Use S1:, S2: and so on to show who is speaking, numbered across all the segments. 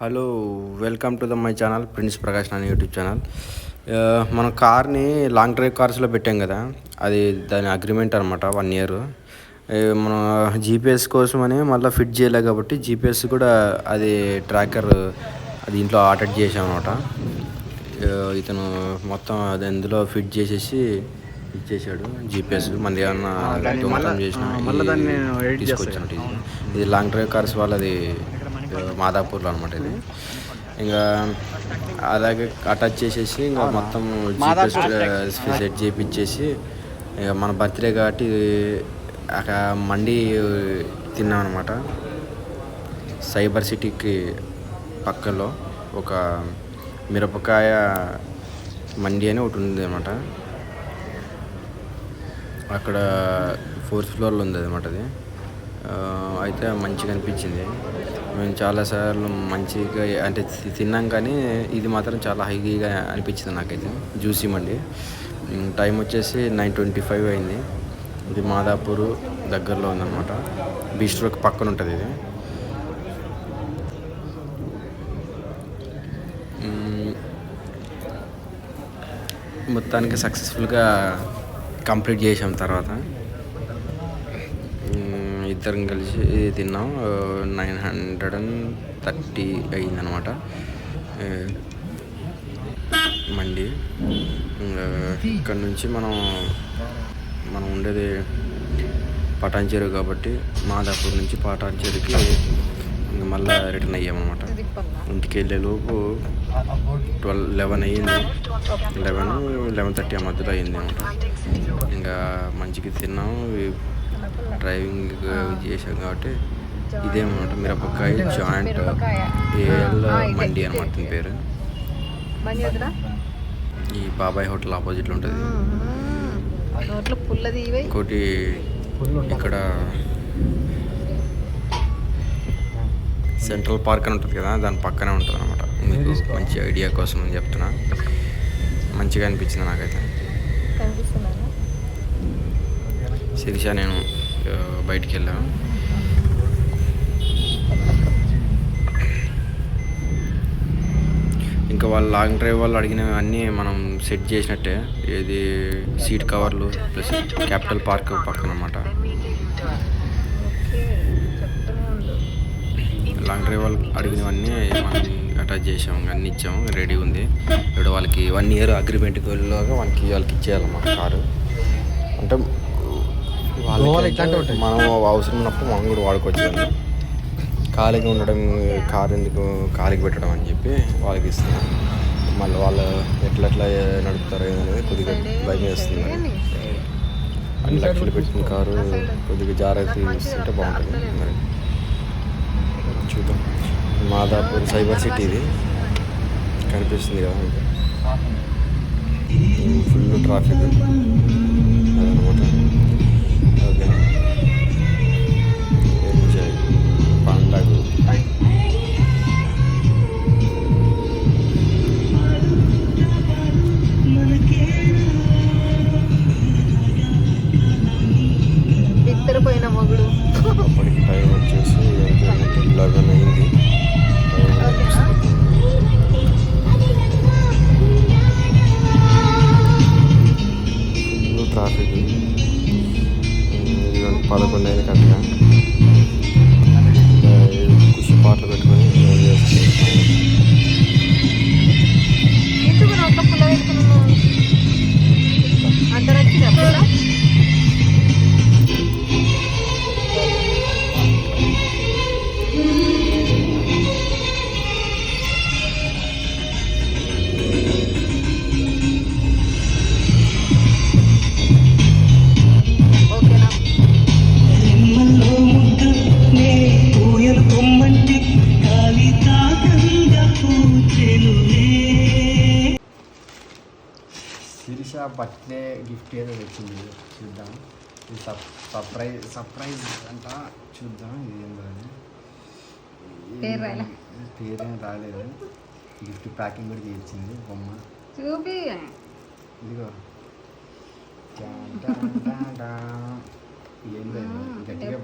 S1: Hello, welcome to my channel prince Prakash Nani YouTube channel. మన కార్ని long drive కార్స్లో పెట్టాం కదా, అది దాని అగ్రిమెంట్ అనమాట 1 year. మన జీపీఎస్ కోసమని మళ్ళీ ఫిట్ చేయలే కాబట్టి జీపీఎస్ కూడా అది ట్రాకర్ అది ఇంట్లో అటాచ్ చేసాం అనమాట. ఇతను మొత్తం అది అందులో ఫిట్ చేసేసి ఇచ్చేసాడు జీపీఎస్. మన ఏమన్నా దొంగతనం చేసినా తీసుకొచ్చాను. ఇది లాంగ్ డ్రైవ్ కార్స్ వాళ్ళది మాదాపూర్లో అనమాట. ఇది ఇంకా అలాగే అటాచ్ చేసేసి ఇంకా మొత్తం జీపీఎస్ సెట్ చేయించేసి ఇక మన బర్త్డే కాబట్టి అక్కడ మండి తిన్నాం అనమాట. సైబర్ సిటీకి పక్కలో ఒక మిరపకాయ మండి అని ఒకటి ఉంది అనమాట. అక్కడ 4th floorలో ఉంది అనమాట. అది అయితే మంచిగా అనిపించింది. మేము చాలాసార్లు మంచిగా అంటే తిన్నాం, కానీ ఇది మాత్రం చాలా హైగా అనిపించింది నాకైతే. జ్యూసీ మండి. టైం వచ్చేసి 9:25 అయింది. ఇది మాదాపూర్ దగ్గరలో ఉందన్నమాట. బీస్ట్రోకి పక్కన ఉంటుంది ఇది. మొత్తానికి సక్సెస్ఫుల్గా కంప్లీట్ చేసాం. తర్వాత ఇద్దరం కలిసి తిన్నాం. 930 అయిందనమాట మండి. ఇక్కడ నుంచి మనం ఉండేది పటాన్చేరు కాబట్టి మాదాపూర్ నుంచి పటాన్చేరుకి మళ్ళీ రిటర్న్ అయ్యామన్నమాట. ఇంటికి వెళ్ళేలోపు 11 అయ్యింది. 11:30 ఆ మధ్యలో అయింది అనమాట. ఇంకా మంచిగా తిన్నాం. డ్రైవింగ్ చేసాం కాబట్టి ఇదేమన్నమాట మిరపకాయ జాయింట్ ఏఎల్ మండి అనమాట దీని పేరు. ఈ బాబాయ్ హోటల్ ఆపోజిట్లో ఉంటుంది. ఇంకోటి ఇక్కడ సెంట్రల్ పార్క్ అని ఉంటుంది కదా, దాని పక్కనే ఉంటుంది అనమాట. మీకు మంచి ఐడియా కోసం అని చెప్తున్నా. మంచిగా అనిపించింది నాకైతే. శిరీష నేను బయటికి వెళ్ళాను. ఇంకా వాళ్ళు లాంగ్ డ్రైవ్ వాళ్ళు అడిగినవి అన్నీ మనం సెట్ చేసినట్టే. ఏది సీట్ కవర్లు ప్లస్ క్యాపిటల్ పార్క్ పక్కన అన్నమాట. లాంగ్ డ్రైవ్ వాళ్ళు అడిగినవన్నీ మనం అటాచ్ చేసాము, అన్నీ ఇచ్చాము, రెడీ ఉంది. ఇప్పుడు వాళ్ళకి 1 year అగ్రిమెంట్కి వెళ్ళేలాగా వాళ్ళకి ఇచ్చేయాలన్నమాట కారు. అంటే మనం అవసరం ఉన్నప్పుడు మనం కూడా వాడుకోవచ్చు. ఖాళీగా ఉండడం, కారు ఎందుకు ఖాళీకి పెట్టడం అని చెప్పి వాళ్ళకి ఇస్తున్నాం. మళ్ళీ వాళ్ళు ఎట్లా నడుపుతారో అనేది కొద్దిగా భయం వేస్తుంది. 2 లక్షలు పెట్టిన కారు కొద్దిగా జాగ్రత్త ఇస్తుంటే బాగుంటుంది. మరి చూద్దాం. మాదాపూర్ సైబర్ సిటీ ఇది కనిపిస్తుంది కదా, ఫుల్ ట్రాఫిక్ అదనమాట. ఓకే, ఎంజాయ్ పండగ.
S2: నిద్రపోయిన మొగుడు.
S1: అప్పటికి టైం వచ్చేసి 11 అయింది. Full traffic. 11 అయింది కరెక్ట్గా. ఖుషి పాటలు పెట్టుకొని శిరీష బర్త్డే గిఫ్ట్ ఏదో వచ్చింది, చూద్దాం. ఇది సర్ప్రైజ్ అంట. చూద్దాం ఇది ఏందో అని. పేరేం రాలేదు. గిఫ్ట్ ప్యాకింగ్ కూడా చేయించింది. బొమ్మ చూపి ఇదిగో. ఏందో గట్టిగా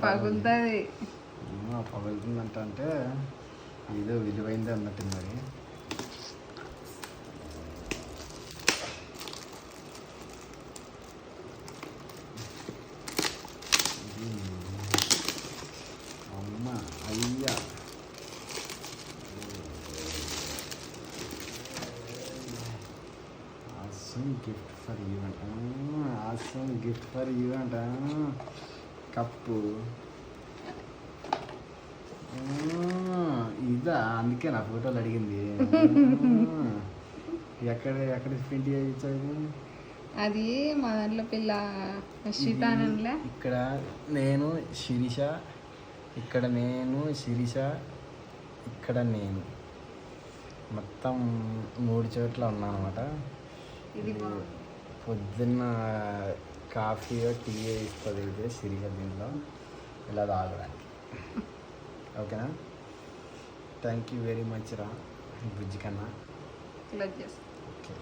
S1: పగులుతుందంట. అంటే ఏదో విలువైందే అన్నట్టు మరి. అమ్మ అయ్యా ఆసమ్ గిఫ్ట్ ఫర్ యూ అంట. ఆసమ్ గిఫ్ట్ ఫర్ యూ అంట. కప్పు ఇదా, అందుకే నా ఫోటోలు అడిగింది. ఎక్కడ ప్రింట్ చేయించావు?
S2: అది మా దాంట్లో పిల్ల శ్రీతానంలో
S1: ఇక్కడ నేను శిరీష, ఇక్కడ నేను శిరీష, ఇక్కడ నేను మొత్తం 3 చోట్ల ఉన్నా అనమాట.
S2: ఇది
S1: పొద్దున్న కాఫీ టీ ఇస్తుంది ఇది శిరీష దీంట్లో ఇలా తాగడానికి. ఓకేనా? థ్యాంక్ యూ వెరీ మచ్ రా బుజ్జి కన్నా.
S2: క్లోజ్ చేస్తాం.
S1: ఓకే.